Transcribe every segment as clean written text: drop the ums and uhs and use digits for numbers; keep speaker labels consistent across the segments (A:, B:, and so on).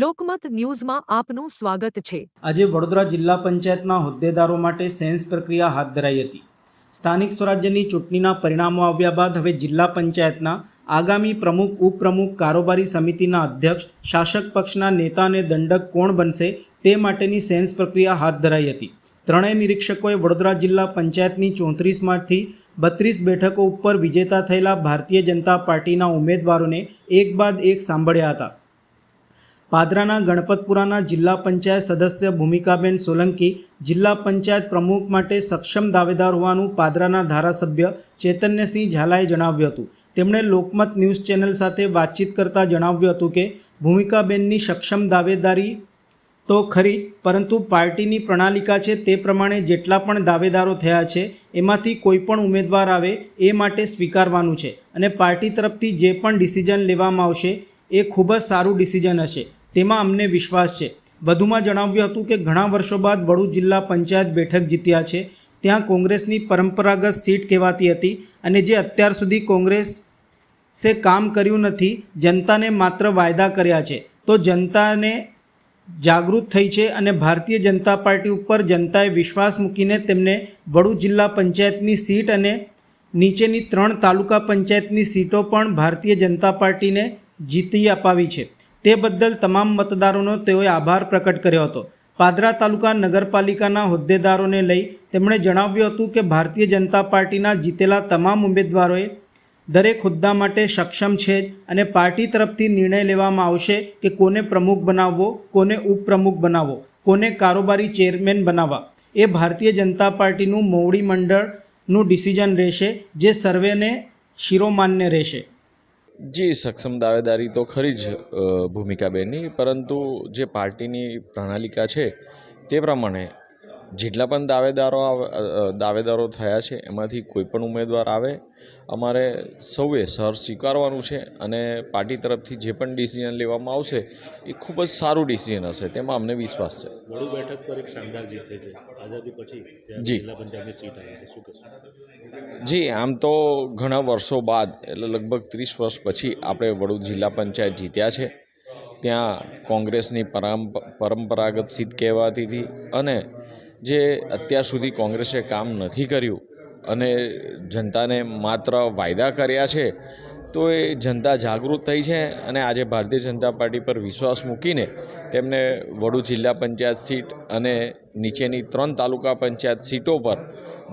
A: લોકમત ન્યૂઝમાં આપનું સ્વાગત છે।
B: આજે વડોદરા જિલ્લા પંચાયતના હોદ્દેદારો માટે સેન્સ પ્રક્રિયા હાથ ધરાઈ હતી। સ્થાનિક સ્વરાજ્યની ચૂંટણીના પરિણામો આવ્યા બાદ હવે જિલ્લા પંચાયતના આગામી પ્રમુખ ઉપપ્રમુખ કારોબારી સમિતિના અધ્યક્ષ શાસક પક્ષના નેતા અને દંડક કોણ બનશે તે માટેની સેન્સ પ્રક્રિયા હાથ ધરાઈ હતી। ત્રણેય નિરીક્ષકોએ વડોદરા જિલ્લા પંચાયતની 34માંથી 32 બેઠકો ઉપર વિજેતા થયેલા ભારતીય જનતા પાર્ટીના ઉમેદવારોને એક બાદ એક સાંભળ્યા હતા। પાદરાના ગણપતપુરાના જિલ્લા પંચાયત સદસ્ય ભૂમિકાબેન સોલંકી જિલ્લા પંચાયત પ્રમુખ માટે સક્ષમ દાવેદાર હોવાનું પાદરાના ધારાસભ્ય ચૈતન્યસિંહ ઝાલાએ જણાવ્યું હતું। તેમણે લોકમત ન્યૂઝ ચેનલ સાથે વાતચીત કરતા જણાવ્યું હતું કે ભૂમિકાબેનની સક્ષમ દાવેદારી તો ખરી જ, પરંતુ પાર્ટીની પ્રણાલિકા છે તે પ્રમાણે જેટલા પણ દાવેદારો થયા છે એમાંથી કોઈ પણ ઉમેદવાર આવે એ માટે સ્વીકારવાનું છે અને પાર્ટી તરફથી જે પણ ડિસિઝન લેવામાં આવશે એ ખૂબ જ સારું ડિસિઝન હશે, તેમાં અમને વિશ્વાસ છે। વધુમાં જણાવ્યું હતું કે ઘણા વર્ષો બાદ વડોદરા જિલ્લા પંચાયત બેઠક જીત્યા છે। ત્યાં કોંગ્રેસની પરંપરાગત સીટ કહેવાતી હતી અને જે અત્યાર સુધી કોંગ્રેસે કામ કર્યું નથી, જનતાને માત્ર વાયદા કર્યા છે, તો જનતાને જાગૃત થઈ છે અને ભારતીય જનતા પાર્ટી ઉપર જનતાએ વિશ્વાસ મૂકીને તેમને વડોદરા જિલ્લા પંચાયતની સીટ અને નીચેની 3 તાલુકા પંચાયતની સીટો પણ ભારતીય જનતા પાર્ટીને જીતી અપાવી છે। તે બદલ તમામ મતદારોનો તેઓએ આભાર પ્રકટ કર્યો હતો। પાદરા તાલુકા નગરપાલિકાના હોદ્દેદારોને લઈ તેમણે જણાવ્યું હતું કે ભારતીય જનતા પાર્ટીના જીતેલા તમામ ઉમેદવારોએ દરેક હોદ્દા માટે સક્ષમ છે જ અને પાર્ટી તરફથી નિર્ણય લેવામાં આવશે કે કોને પ્રમુખ બનાવવો, કોને ઉપપ્રમુખ બનાવવો, કોને કારોબારી ચેરમેન બનાવવા એ ભારતીય જનતા પાર્ટીનું મોવડી મંડળનું ડિસિઝન રહેશે, જે સર્વેને શિરોમાન્ય રહેશે।
C: જી, સક્ષમ દાવેદારી તો ખરી જ ભૂમિકાબેનની, પરંતુ જે પાર્ટીની પ્રણાલિકા છે તે પ્રમાણે જેટલા પણ દાવેદારો થયા છે એમાંથી કોઈ પણ ઉમેદવાર આવે અમારે સૌએ સર સ્વીકારવાનું છે અને પાર્ટી તરફથી જે પણ ડિસિઝન લેવામાં આવશે એ ખૂબ જ સારું ડિસિઝન હશે, તેમાં અમને વિશ્વાસ છે।
D: વડુ બેઠક પર એક શાનદાર જીત થઈ છે આઝાદી પછી,
C: જી
D: જિલ્લા પંચાયતની સીટ આવી છે, શું કહેશો?
C: જી, આમ તો ઘણા વર્ષો બાદ એટલે લગભગ 30 વર્ષ પછી આપણે વડોદરા જિલ્લા પંચાયત જીત્યા છે। ત્યાં કોંગ્રેસની પરંપરાગત સીટ કહેવાતી હતી અને જે અત્યાર સુધી કોંગ્રેસે કામ નથી કર્યું અને જનતાને માત્ર વાયદા કર્યા છે, તો એ જનતા જાગૃત થઈ છે અને આજે ભારતીય જનતા પાર્ટી પર વિશ્વાસ મૂકીને તેમને વડોદરા જિલ્લા પંચાયત સીટ અને નીચેની 3 તાલુકા પંચાયત સીટો પર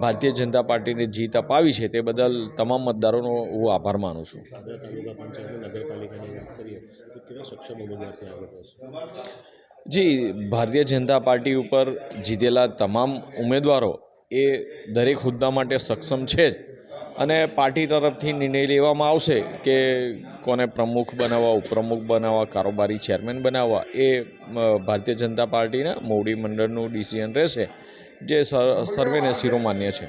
C: ભારતીય જનતા પાર્ટીને જીત અપાવી છે, તે બદલ તમામ મતદારોનો હું આભાર માનું છું।
D: પાદરા તાલુકા પંચાયત નગરપાલિકાની વાત કરીએ તો કેવા સક્ષમ ઉમેદવારથી આગળ વધશે?
C: જી, ભારતીય જનતા પાર્ટી ઉપર જીતેલા તમામ ઉમેદવારો એ દરેક હોદ્દા માટે સક્ષમ છે જ અને પાર્ટી તરફથી નિર્ણય લેવામાં આવશે કે કોને પ્રમુખ બનાવવા, ઉપપ્રમુખ બનાવવા, કારોબારી ચેરમેન બનાવવા એ ભારતીય જનતા પાર્ટીના મોવડી મંડળનું ડિસિઝન રહેશે, જે સર્વેને શિરોમાન્ય છે।